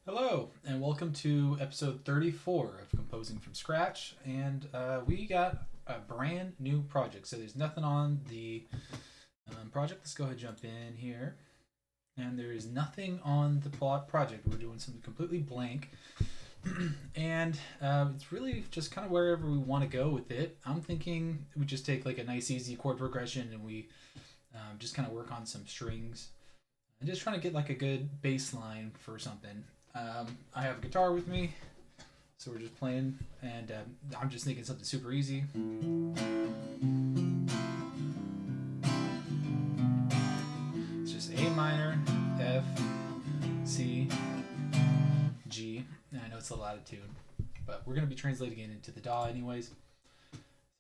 Hello, and welcome to episode 34 of Composing from Scratch. And we got a brand new project. So there's nothing on the project. Let's go ahead and jump in here. And there is nothing on the plot project. We're doing something completely blank. And it's really just kind of wherever we want to go with it. I'm thinking we just take like a nice, easy chord progression and we just kind of work on some strings. I'm just trying to get like a good bass line for something. I have a guitar with me, so we're just playing, and I'm just thinking something super easy. It's just A minor, F, C, G. And I know it's a little out of tune, but we're going to be translating it into the DAW anyways.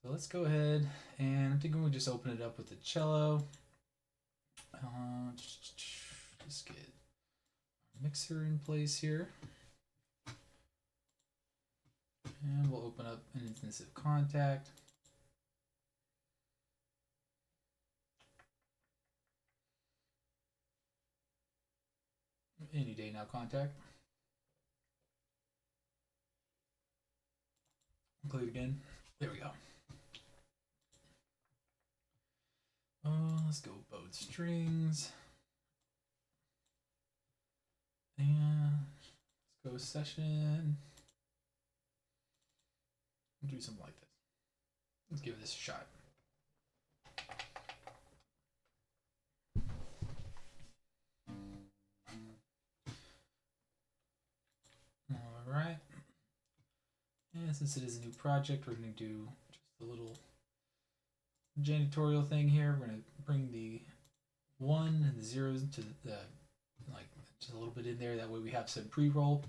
So let's go ahead, and I'm thinking we'll just open it up with the cello. Just get our mixer in place here. And we'll open up an instance of Contact. Any day now, Contact. Play it again. There we go. Let's go bowed strings. And let's go session. Do something like this. Let's give this a shot. All right. And since it is a new project, we're going to do just a little janitorial thing here. We're going to bring the 1 and the 0s to the like just a little bit in there. That way we have some pre-roll.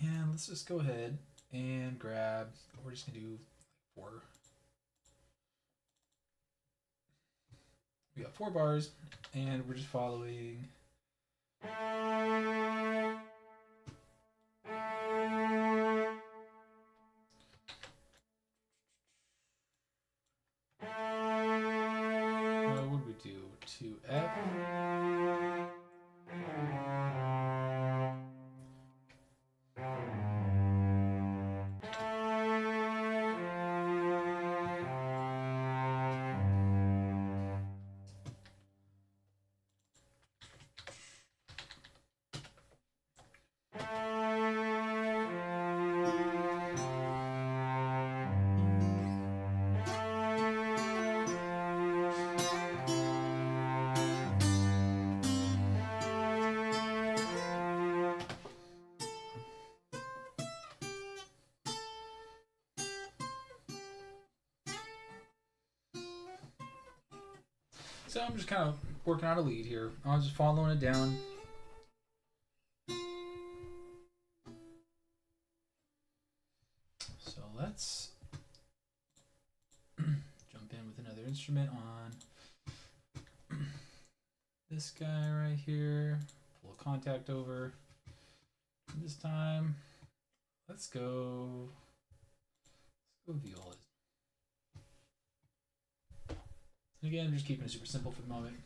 And let's just go ahead and grab, we're just going to do 4. We got 4 bars, and we're just following. What do we do? To F. So I'm just kind of working out a lead here. I'm just following it down. So let's jump in with another instrument on this guy right here. Pull a Contact over. And this time, let's go violas. And again, I'm just keeping it super simple for the moment.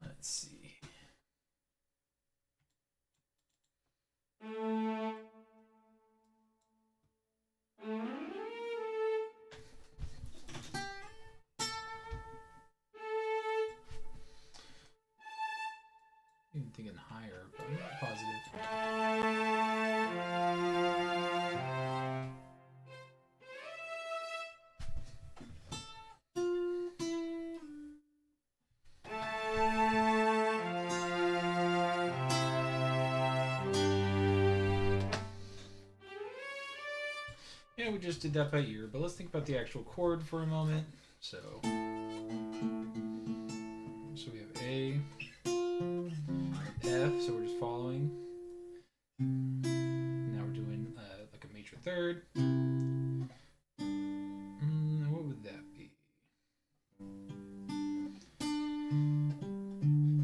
Let's see. Even thinking higher, but I'm not positive. Yeah, we just did that by ear, but let's think about the actual chord for a moment. So we have A, F, so we're just following. Now we're doing like a major third. What would that be?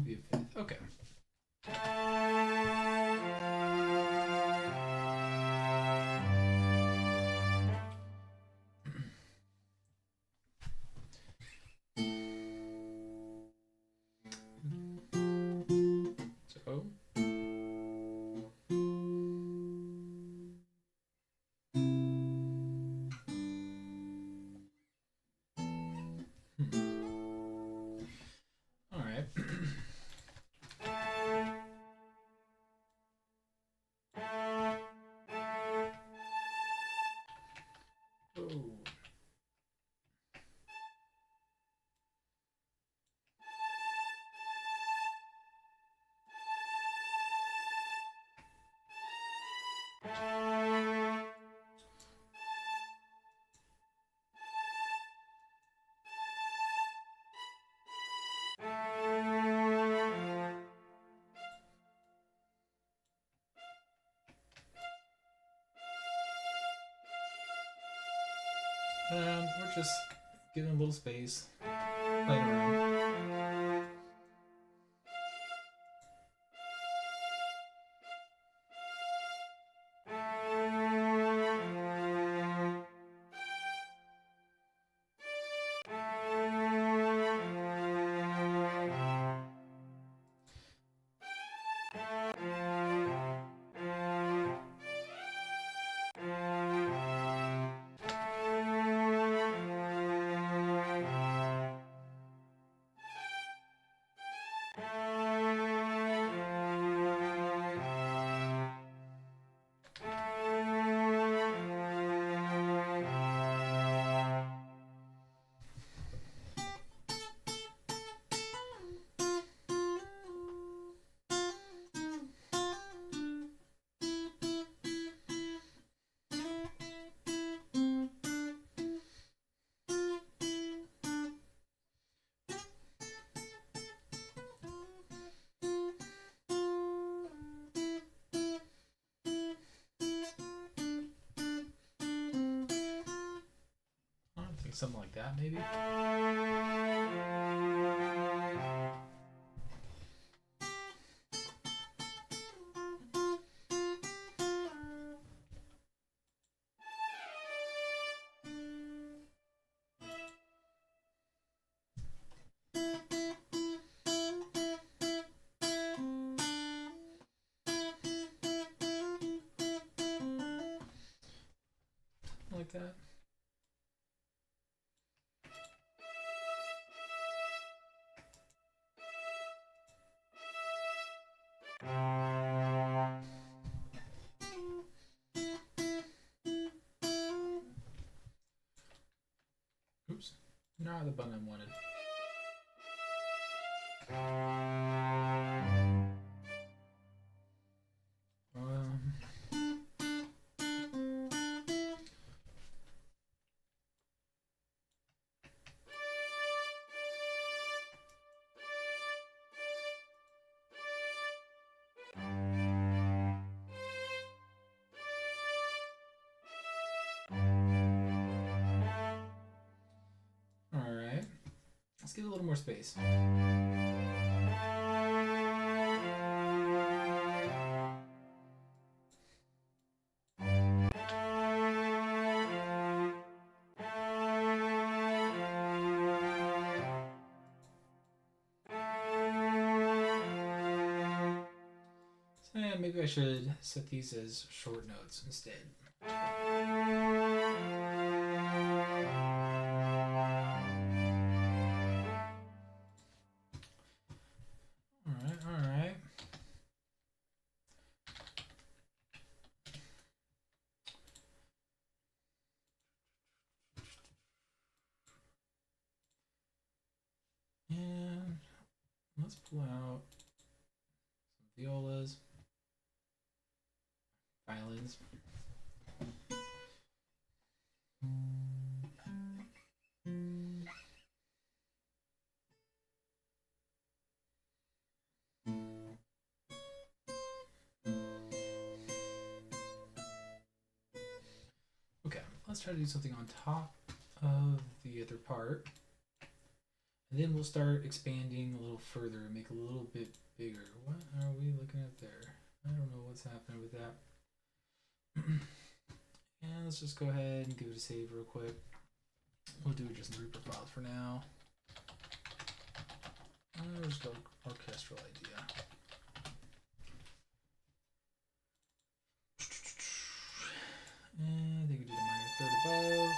Be a fifth. Okay. All right. Oh. We're just giving a little space, playing around. I think something like that, maybe. Like that. Oops. Not the button I wanted. Alright. Let's give it a little more space. So yeah, maybe I should set these as short notes instead. Alright. And let's pull out some violas, violins. Okay, let's try to do something on top of the other part. And then we'll start expanding a little further and make it a little bit bigger. What are we looking at there? I don't know what's happening with that. And let's just go ahead and give it a save real quick. We'll do it just in the Reaper files for now. Let's go orchestral idea. And I think we do the minor third above.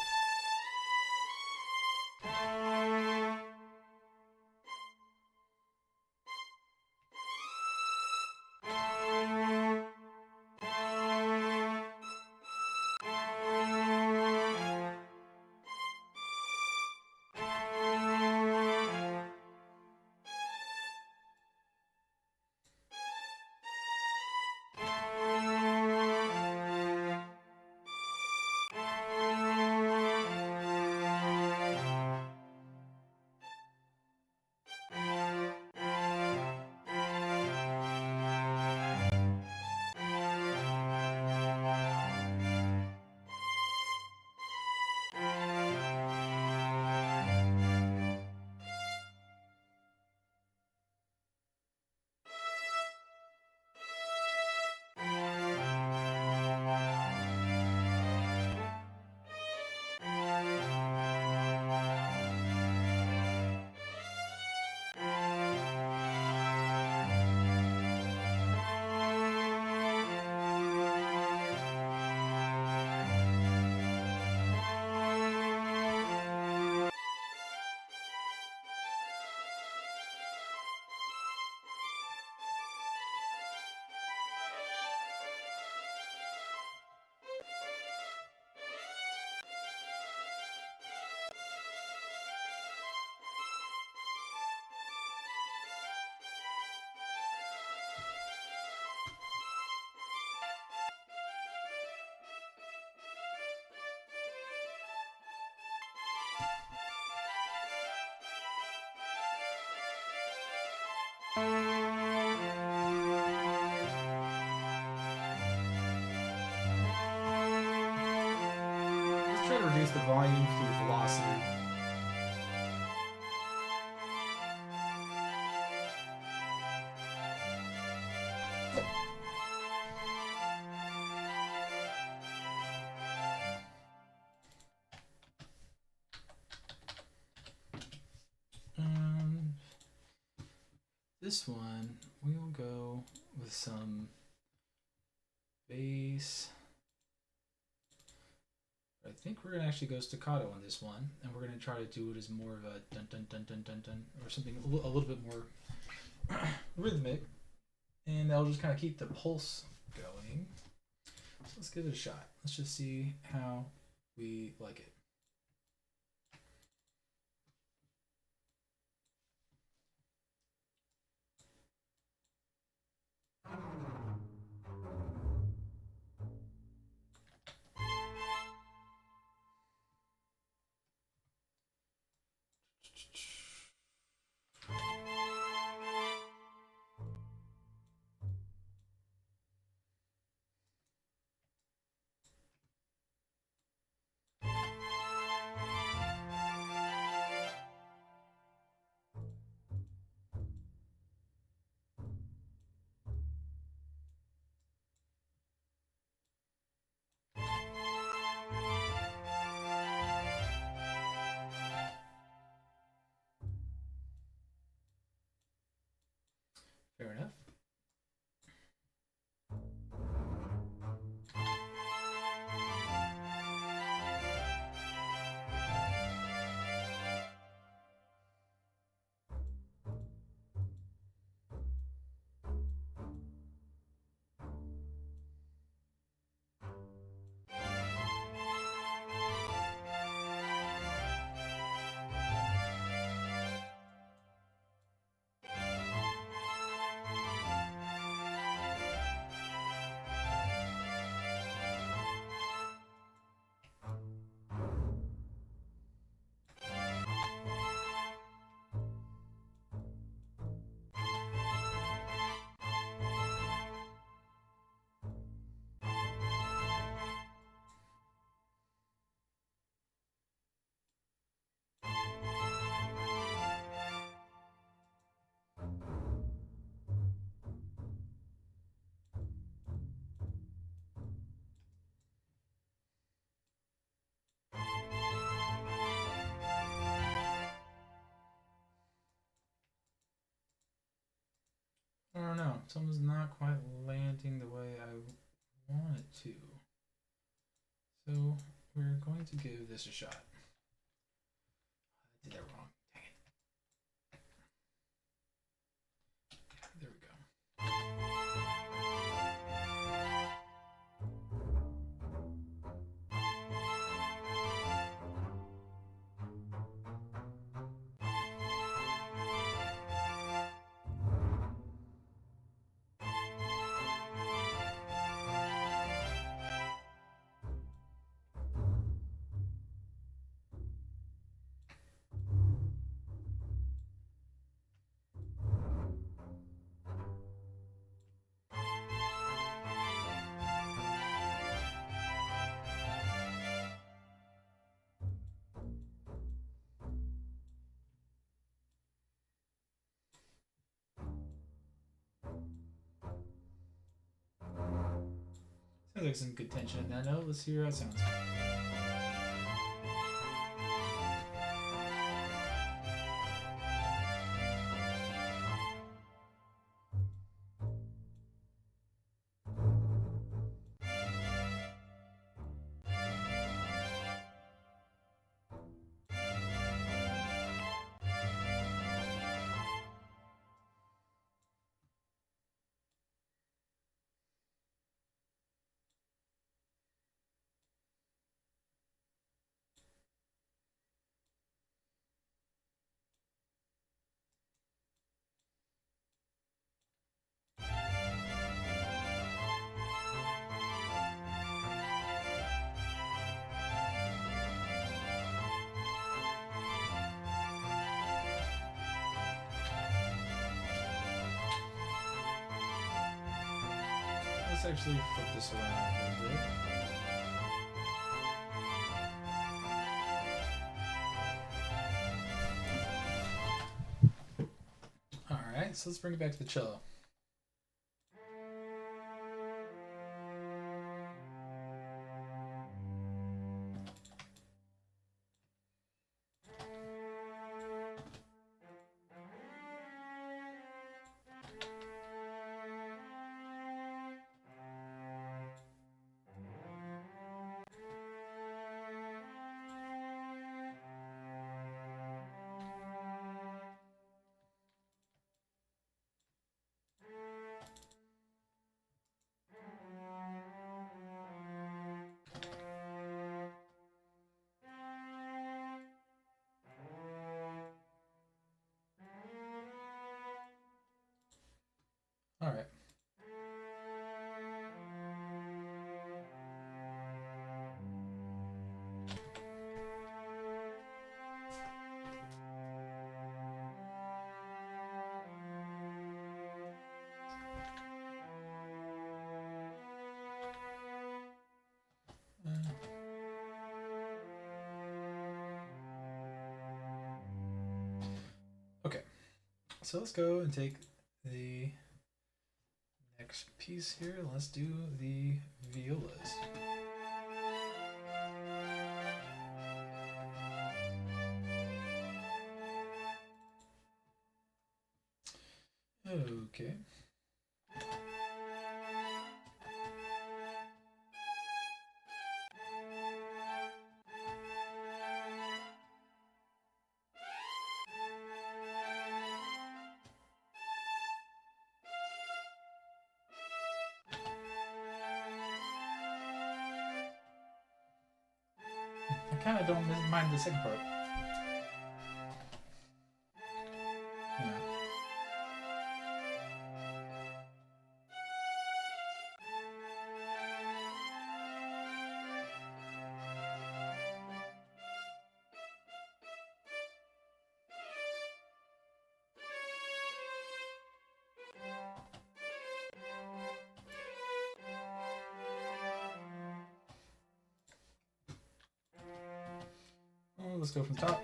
Let's try to reduce the volume through velocity. This one, we will go with some bass. I think we're gonna actually go staccato on this one, and we're gonna try to do it as more of a dun dun dun dun dun dun, or something a little bit more rhythmic, and that'll just kind of keep the pulse going. So let's give it a shot. Let's just see how we like it. Fair enough. I don't know. Something's not quite landing the way I want it to. So we're going to give this a shot. I did that wrong. Dang it. There we go. Sounds like some good tension in that note. Let's hear how it sounds. let's actually flip this around a little bit. Alright, so let's bring it back to the cello. Alright. Okay, so let's go and take the next piece here. Let's do the violas. Okay. I kind of don't mind the second part. Yeah. Oh, let's go from the top.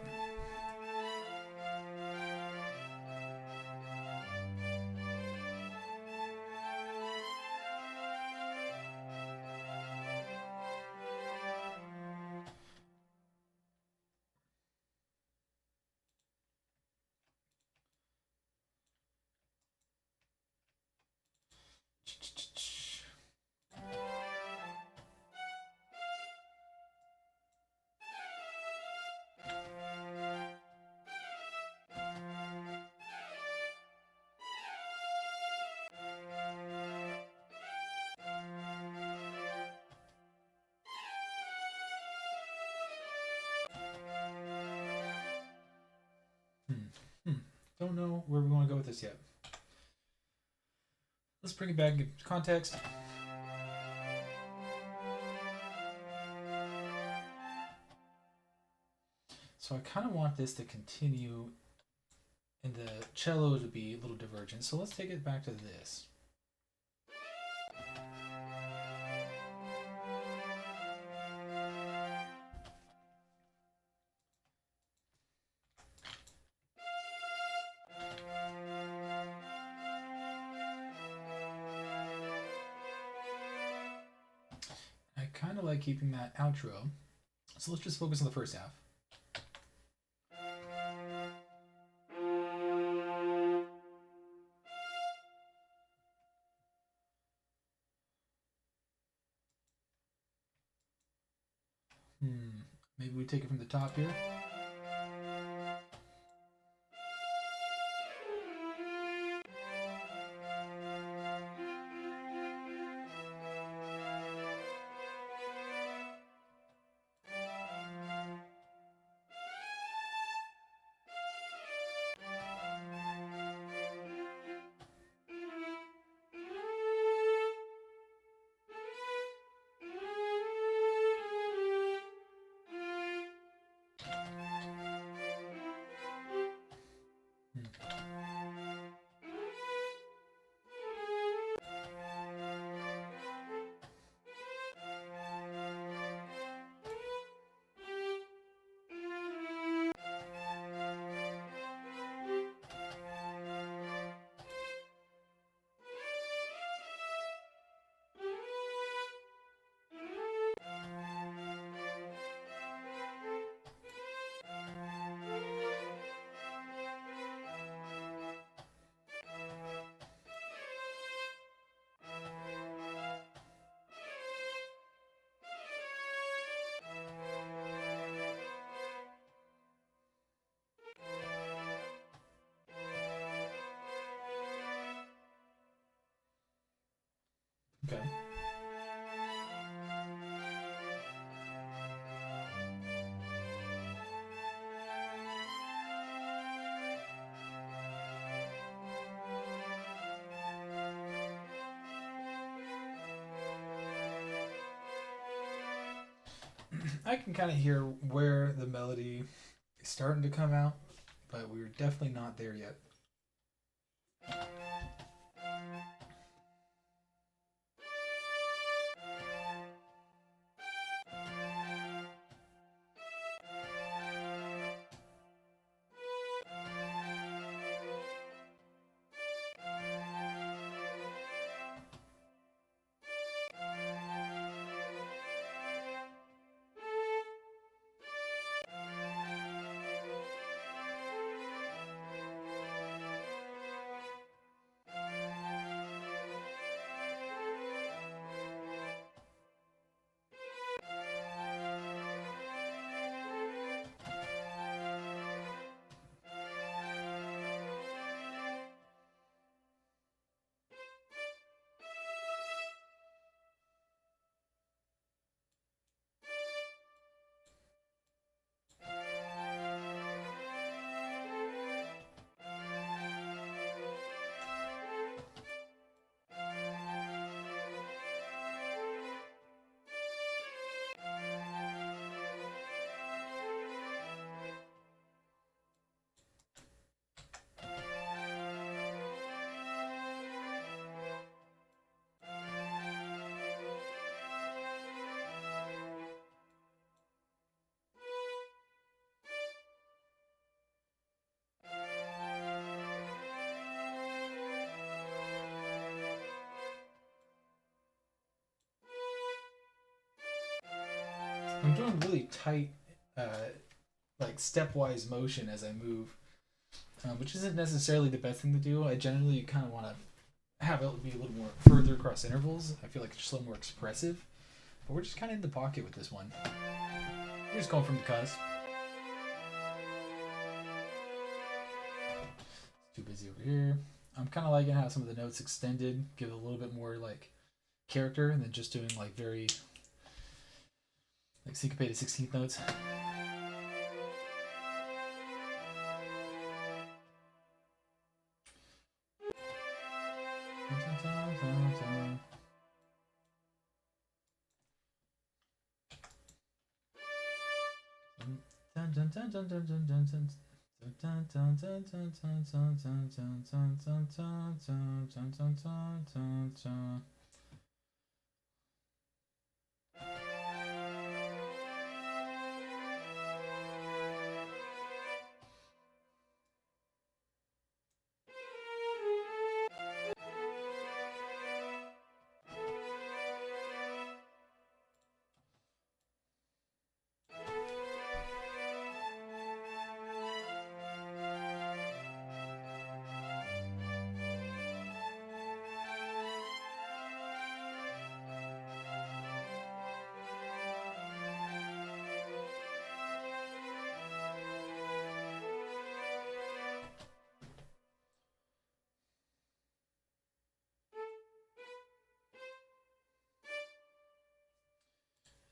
Don't know where we want to go with this yet. Let's bring it back into context. So I kind of want this to continue and the cello to be a little divergent. So let's take it back to this. I kind of like keeping that outro. So let's just focus on the first half. Maybe we take it from the top here. Okay. I can kind of hear where the melody is starting to come out, but we're definitely not there yet. I'm doing really tight, like stepwise motion as I move, which isn't necessarily the best thing to do. I generally kind of want to have it be a little more further across intervals. I feel like it's just a little more expressive. But we're just kind of in the pocket with this one. We're just going from the cusp. Too busy over here. I'm kind of liking how some of the notes extended, give it a little bit more like character, and then just doing like very like syncopated 16th notes.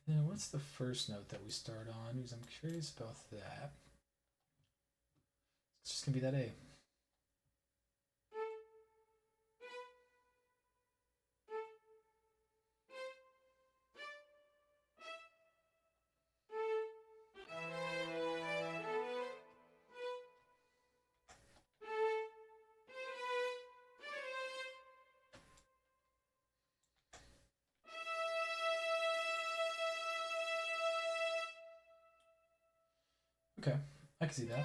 Now, what's the first note that we start on? Because I'm curious about that. It's just gonna be that A. Okay, I can see that.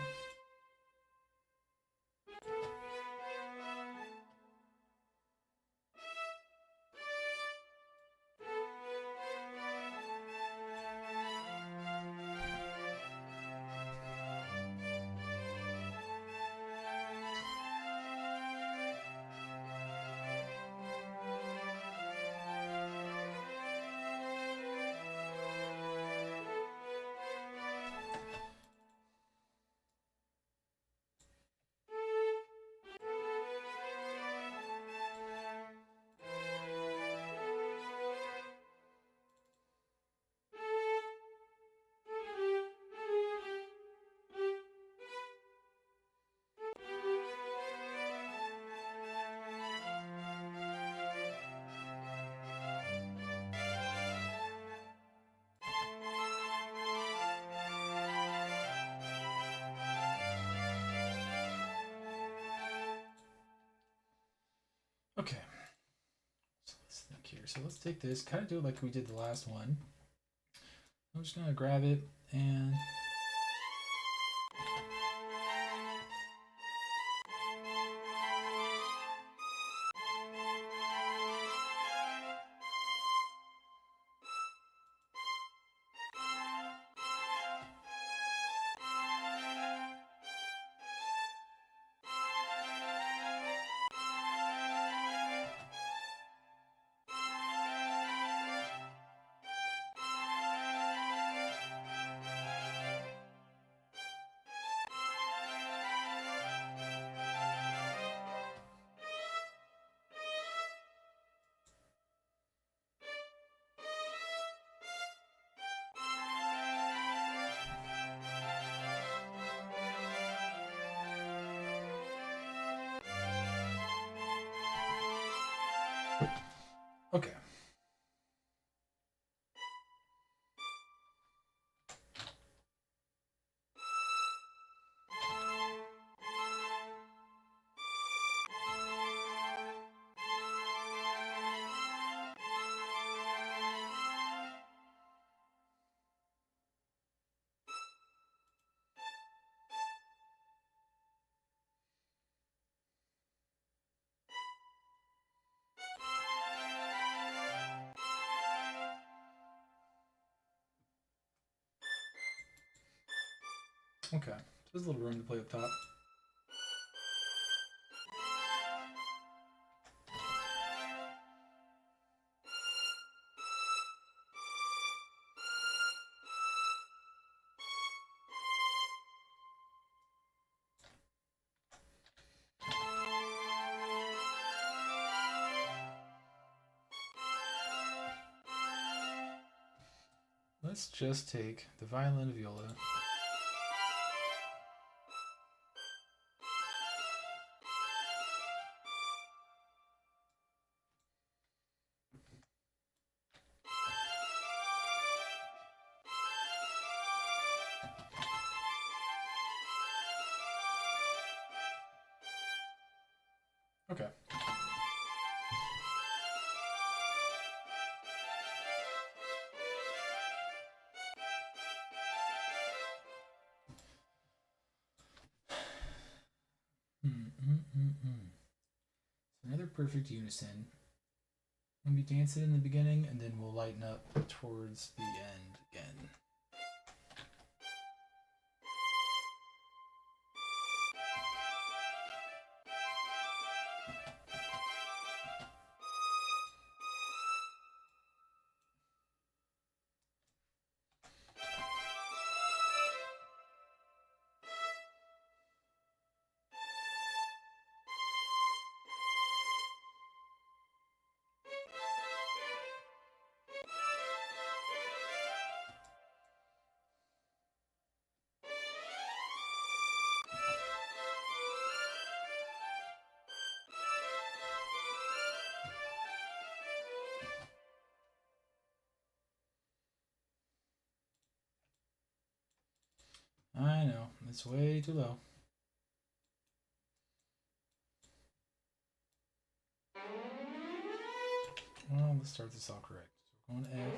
So let's take this, kind of do it like we did the last one. I'm just gonna grab it and okay. Okay, so there's a little room to play up top. Let's just take the violin and viola. Okay. Another perfect unison. We'll be dancing in the beginning, and then we'll lighten up towards the end again. I know, it's way too low. Well, let's start this all correct. So we're going to F.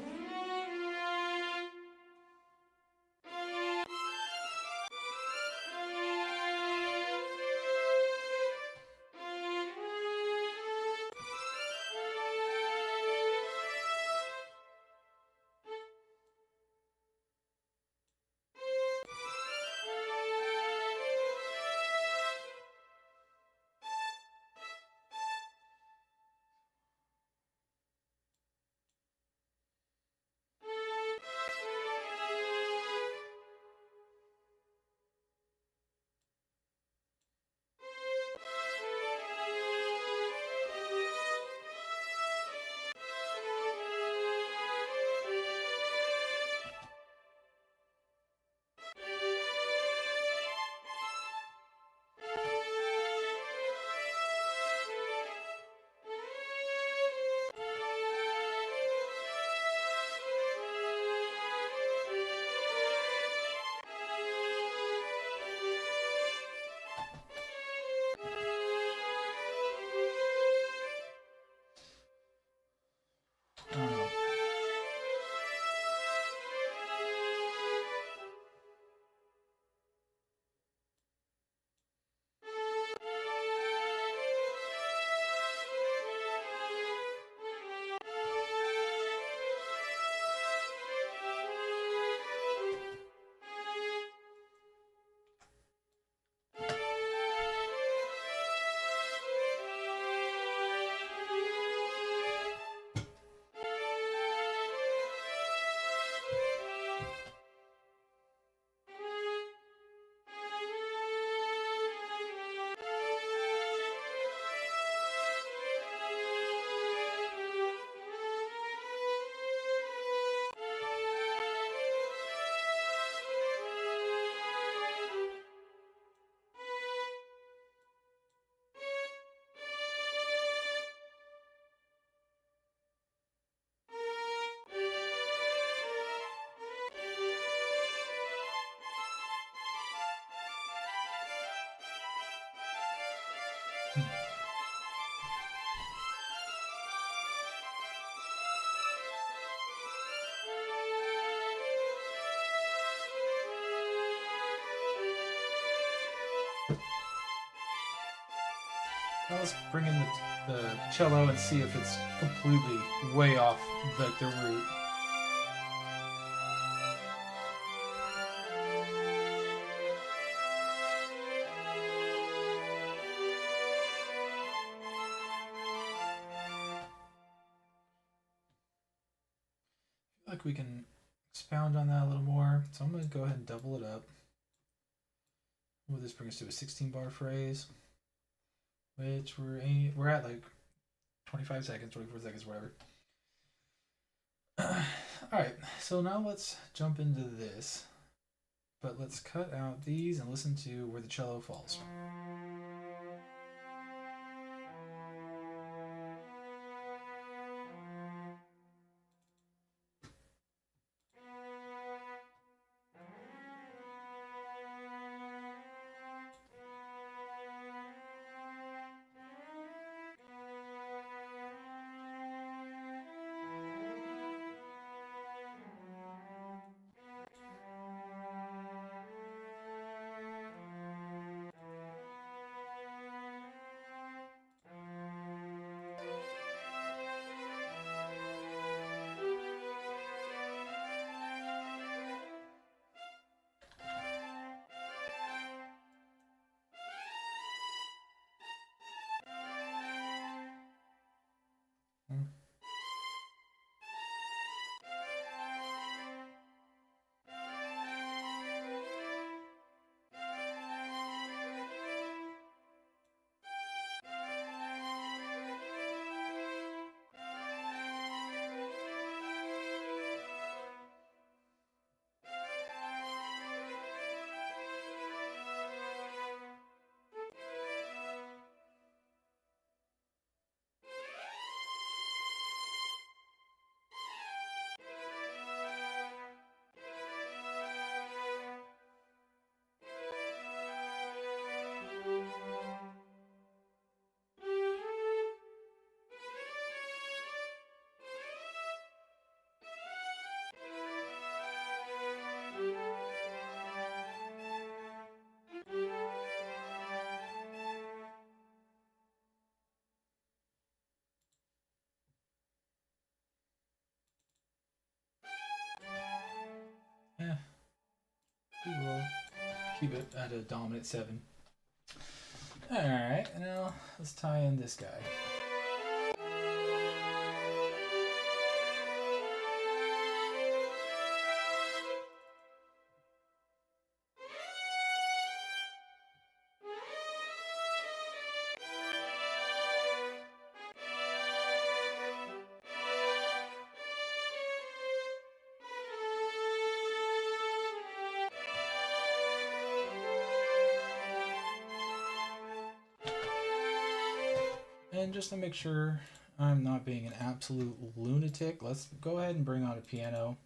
Now let's bring in the cello and see if it's completely way off like the root. I feel like we can expound on that a little more. So I'm going to go ahead and double it up. Will this bring us to a 16 bar phrase? Which we're at like 25 seconds, 24 seconds, whatever. Alright, so now let's jump into this. But let's cut out these and listen to where the cello falls. We will keep it at a dominant 7. Alright, now let's tie in this guy. And just to make sure I'm not being an absolute lunatic, let's go ahead and bring on a piano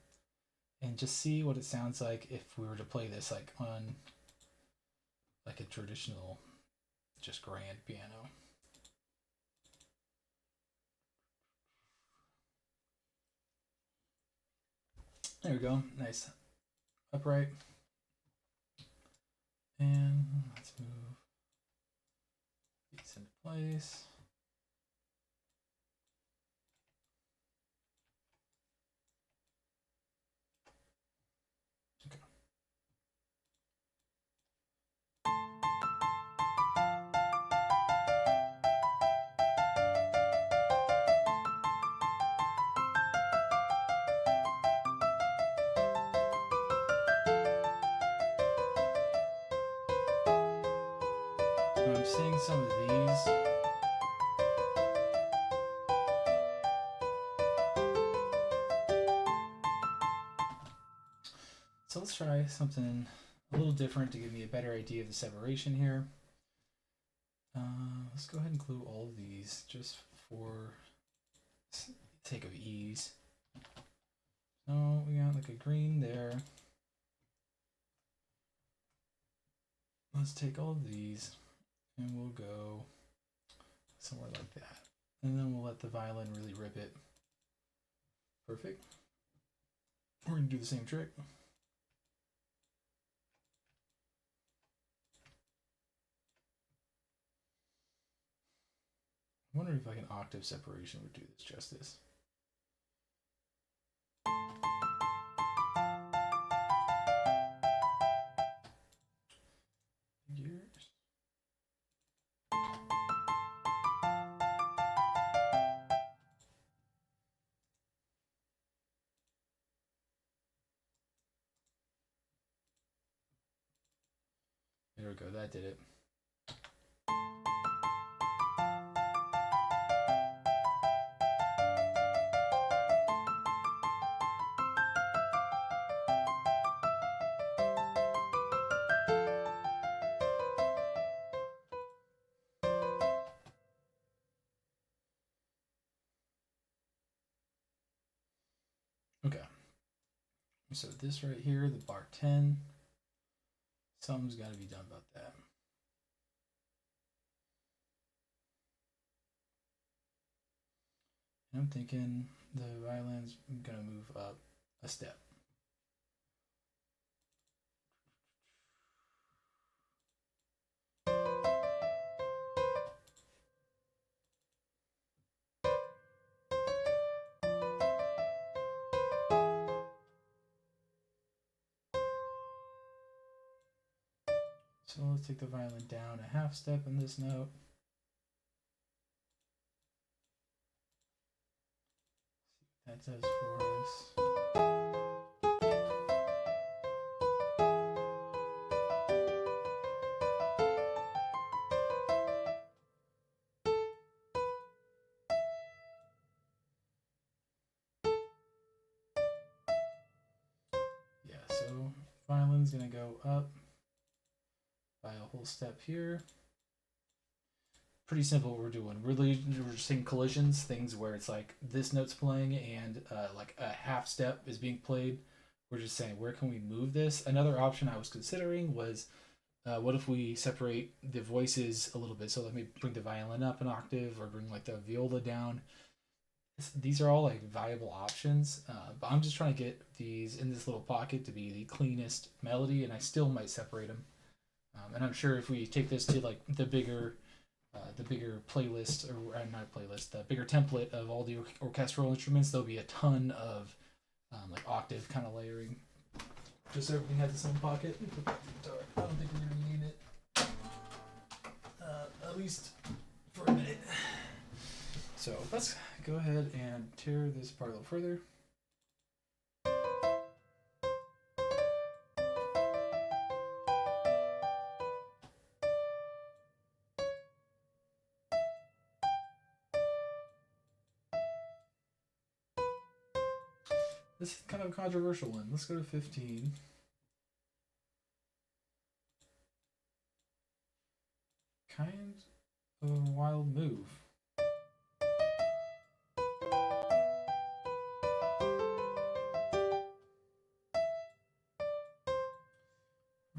and just see what it sounds like if we were to play this like on like a traditional just grand piano. There we go. Nice. Upright. And let's move these into place. I'm seeing some of these. So let's try something a little different to give me a better idea of the separation here. Let's go ahead and glue all of these just for sake of ease. So we got like a green there. Let's take all of these and we'll go somewhere like that. And then we'll let the violin really rip it. Perfect. We're going to do the same trick. I'm wondering if like an octave separation would do this justice. Figures. There we go, that did it. Okay, so this right here, the bar 10, something's got to be done about that. And I'm thinking the violin's going to move up a step. So let's take the violin down a half step in this note. See what that does for us. Yeah, so violin's gonna go up by a whole step here. Pretty simple what we're doing. Really, we're just seeing collisions, things where it's like this note's playing and like a half step is being played. We're just saying, where can we move this? Another option I was considering was, what if we separate the voices a little bit? So let me bring the violin up an octave or bring like the viola down. These are all like viable options, but I'm just trying to get these in this little pocket to be the cleanest melody, and I still might separate them. And I'm sure if we take this to like the bigger playlist, or not playlist, the bigger template of all the orchestral instruments, there'll be a ton of like octave kind of layering. Just so everything has its own pocket. I don't think we're gonna need it, at least for a minute. So let's go ahead and tear this apart a little further. This is kind of a controversial one. Let's go to 15. Kind of a wild move.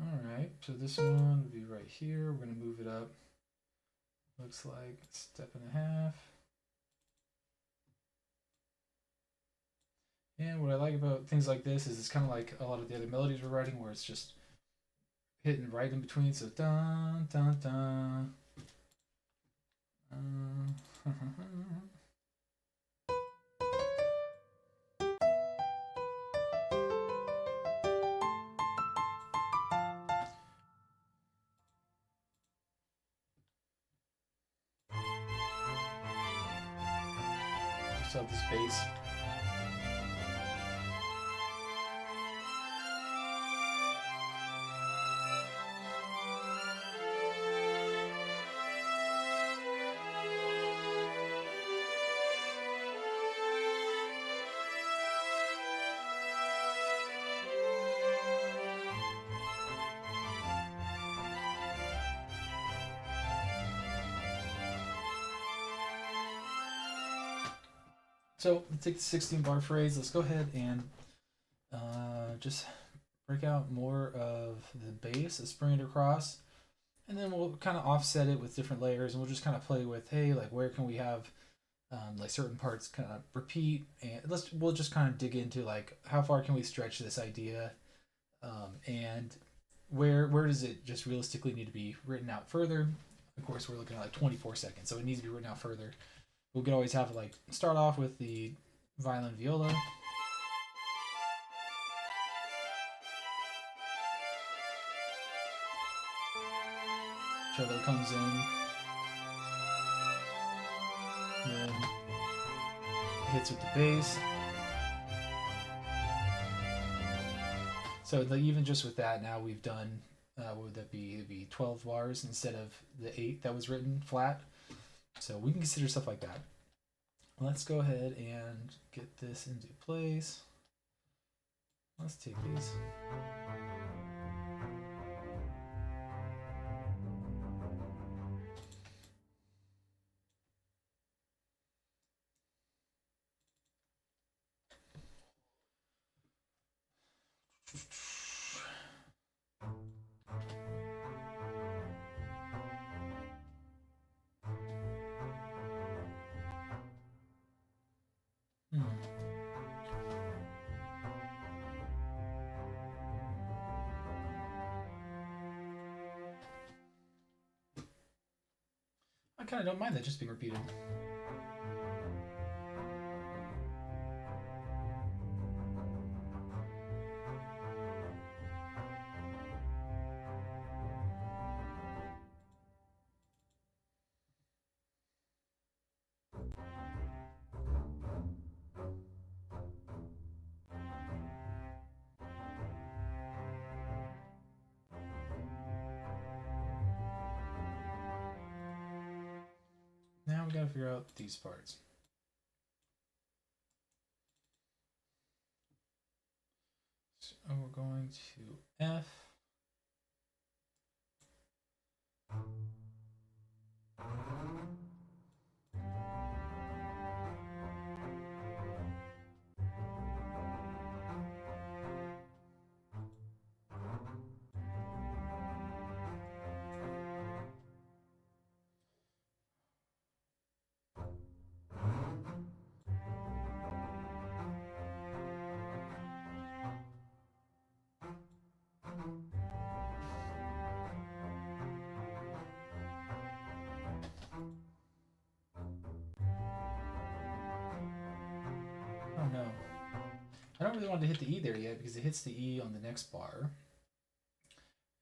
Alright, so this one would be right here. We're going to move it up. Looks like a step and a half. And what I like about things like this is it's kind of like a lot of the other melodies we're writing where it's just hitting right in between. So dun dun dun. Just have this bass. So let's take the 16 bar phrase. Let's go ahead and just break out more of the bass. Let's bring it across. and then we'll kind of offset it with different layers, and we'll just kind of play with, hey, like where can we have like certain parts kind of repeat, and we'll just kind of dig into like how far can we stretch this idea, and where does it just realistically need to be written out further. Of course, we're looking at like 24 seconds, so it needs to be written out further. We could always have like start off with the violin viola. Cello comes in, then hits with the bass. So even just with that, now we've done, what would that be? It'd be 12 bars instead of the 8 that was written flat. So we can consider stuff like that. Let's go ahead and get this into place. Let's take these. I kind of don't mind that just being repeated. Now we gotta figure out these parts. So we're going to F. Oh no. I don't really want to hit the E there yet because it hits the E on the next bar.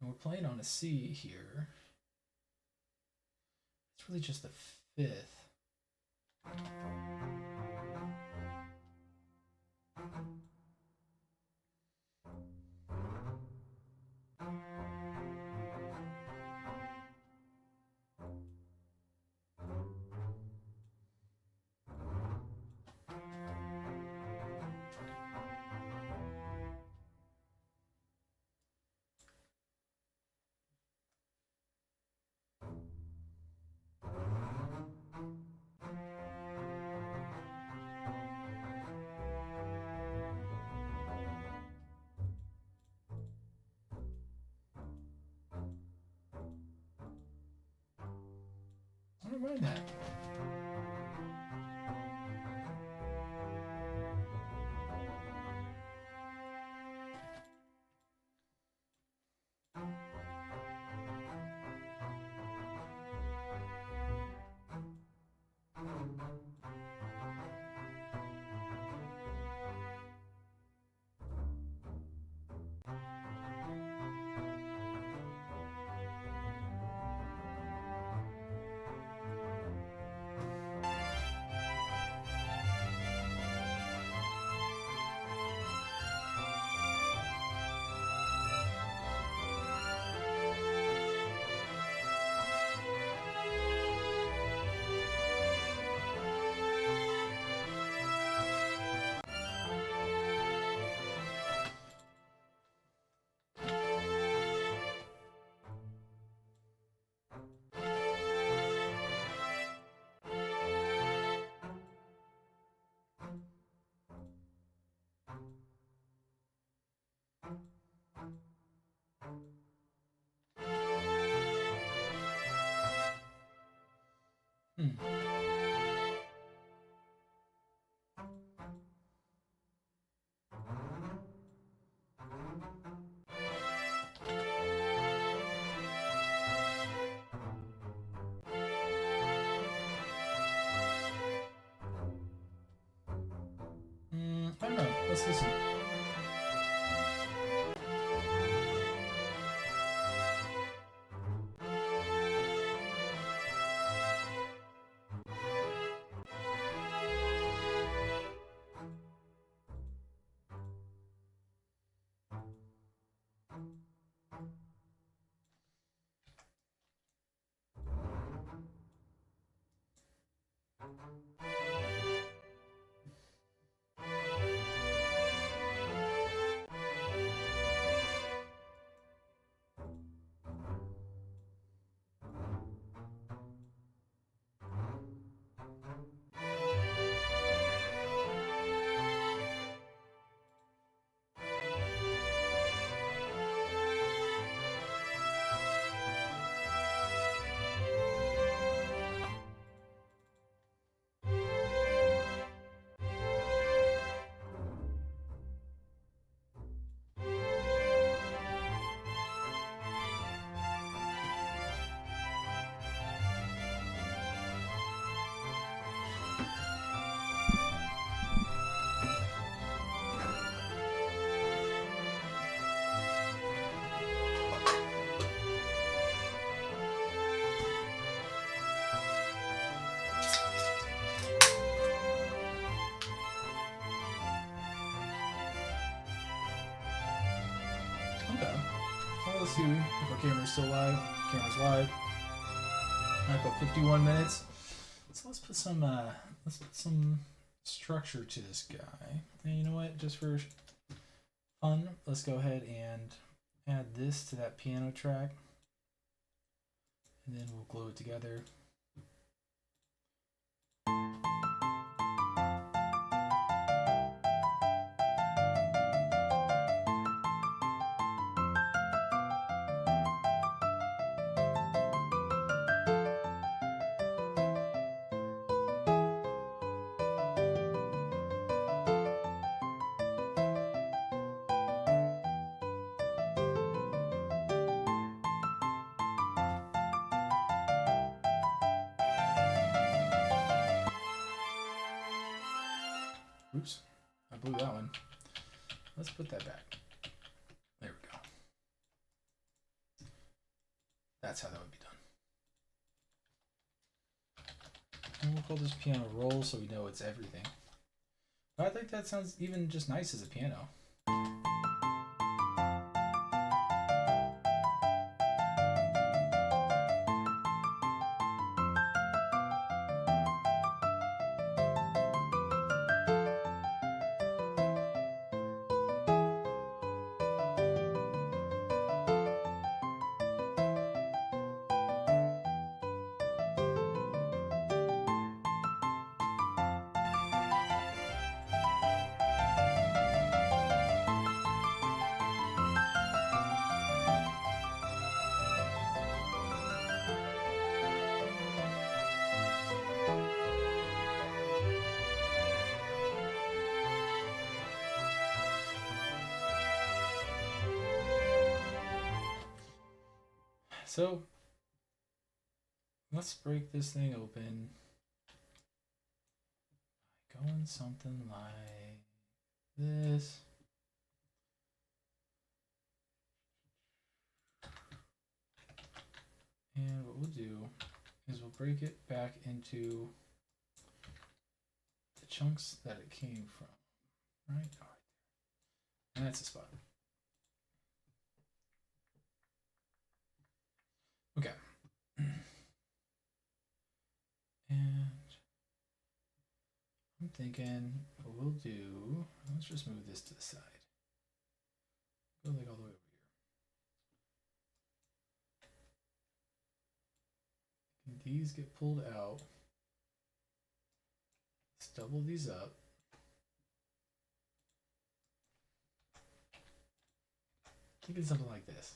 And we're playing on a C here. It's really just the 5th. I don't mind that. Hmm. I don't know. Let's listen. Okay. Well, let's see if our camera's still live. Camera's live. Alright, about 51 minutes. So let's put some structure to this guy. And you know what? Just for fun, let's go ahead and add this to that piano track. And then we'll glue it together. Oops, I blew that one. Let's put that back. There we go. That's how that would be done. And we'll call this piano roll so we know it's everything. But I think that sounds even just nice as a piano. So let's break this thing open. Going something like this. And what we'll do is we'll break it back into the chunks that it came from. Right? All right. And that's the spot. Okay. And I'm thinking what we'll do, let's just move this to the side. Go like all the way over here. And these get pulled out. Let's double these up. Thinking something like this.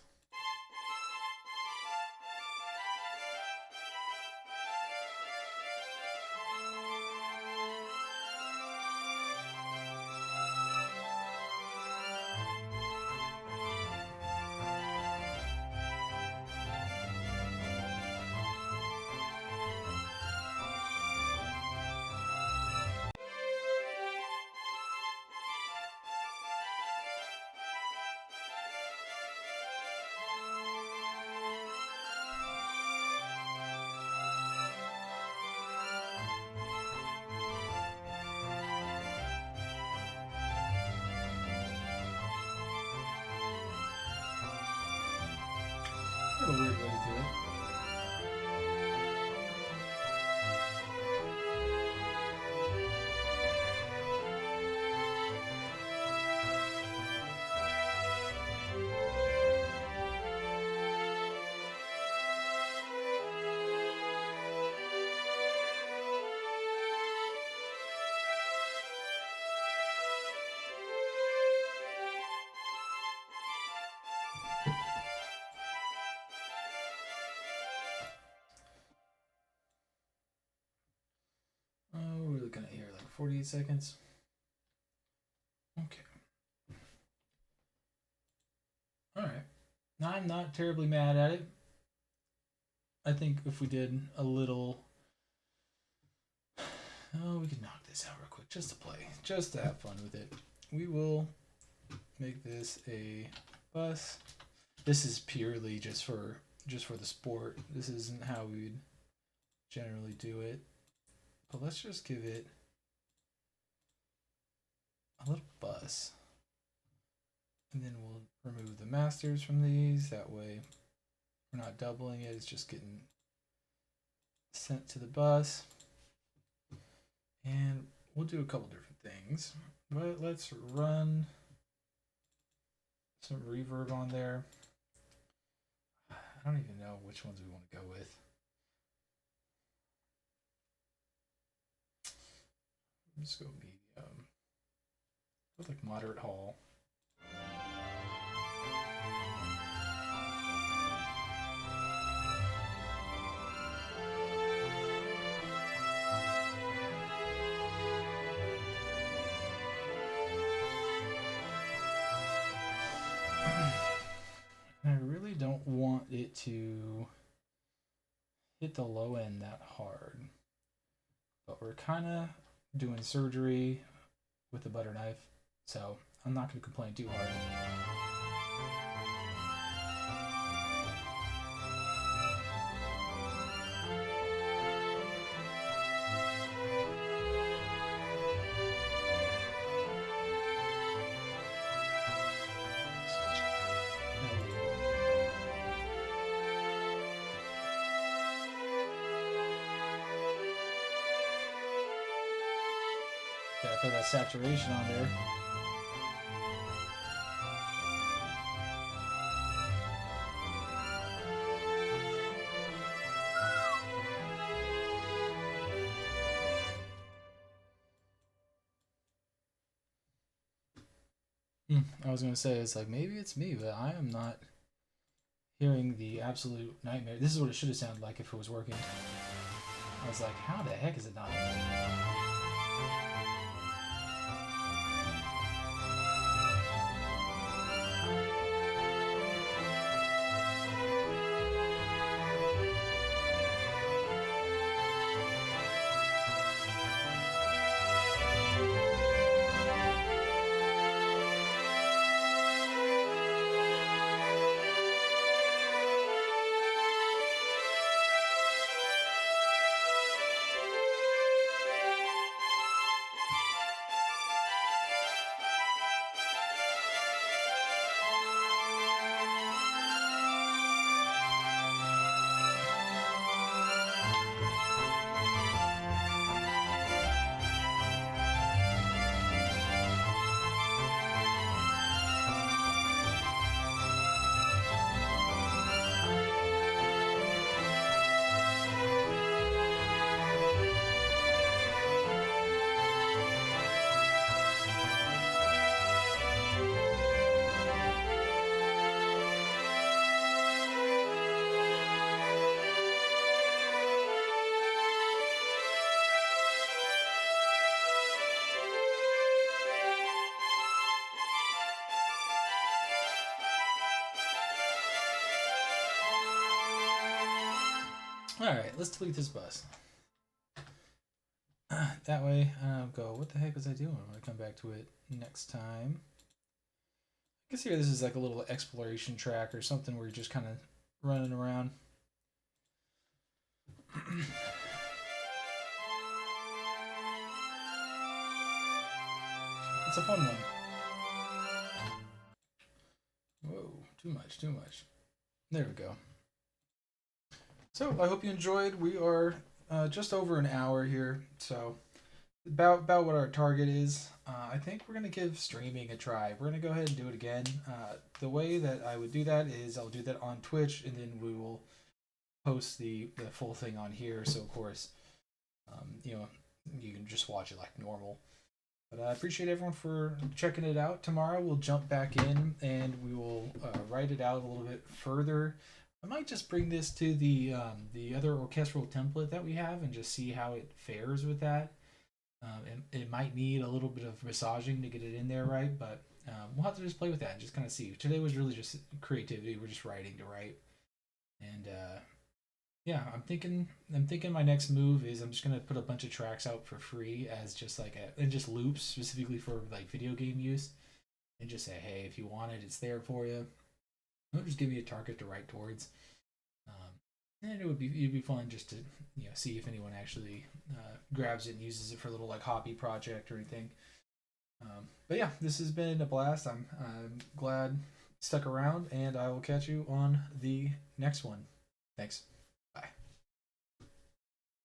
to it. Oh, we're looking at here like 48 seconds. Okay. Alright. I'm not terribly mad at it. I think if we did a little. Oh, we could knock this out real quick just to play, just to have fun with it. We will make this a bus. This is purely just for the sport. This isn't how we'd generally do it. But let's just give it a little bus. And then we'll remove the masters from these. That way we're not doubling it. It's just getting sent to the bus. And we'll do a couple different things. But let's run some reverb on there. I don't even know which ones we want to go with. Let's go medium. With like moderate hall. I really don't want it to hit the low end that hard. But we're kind of doing surgery with a butter knife, so I'm not going to complain too hard. Gotta put that saturation on there. I was gonna say, it's like maybe it's me, but I am not hearing the absolute nightmare. This is what it should have sounded like if it was working. I was like, how the heck is it not? Alright, let's delete this bus. That way, I'll go, what the heck was I doing when I come back to it next time? I guess here this is like a little exploration track or something where you're just kind of running around. It's a fun one. Whoa, too much. There we go. So I hope you enjoyed. We are just over an hour here, so about what our target is. I think we're gonna give streaming a try. We're gonna go ahead and do it again. The way that I would do that is I'll do that on Twitch, and then we will post the full thing on here. So of course, you know, you can just watch it like normal. But I appreciate everyone for checking it out. Tomorrow we'll jump back in and we will write it out a little bit further. I might just bring this to the other orchestral template that we have and just see how it fares with that. It might need a little bit of massaging to get it in there right, but we'll have to just play with that and just kind of see. Today was really just creativity. We're just writing to write, and yeah, I'm thinking my next move is I'm just gonna put a bunch of tracks out for free as just like and just loops specifically for like video game use, and just say, hey, if you want it, it's there for you. It'll just give you a target to write towards. And it'd be fun just to see if anyone actually grabs it and uses it for a little like hobby project or anything. But yeah, this has been a blast. I'm glad you stuck around, and I will catch you on the next one. Thanks.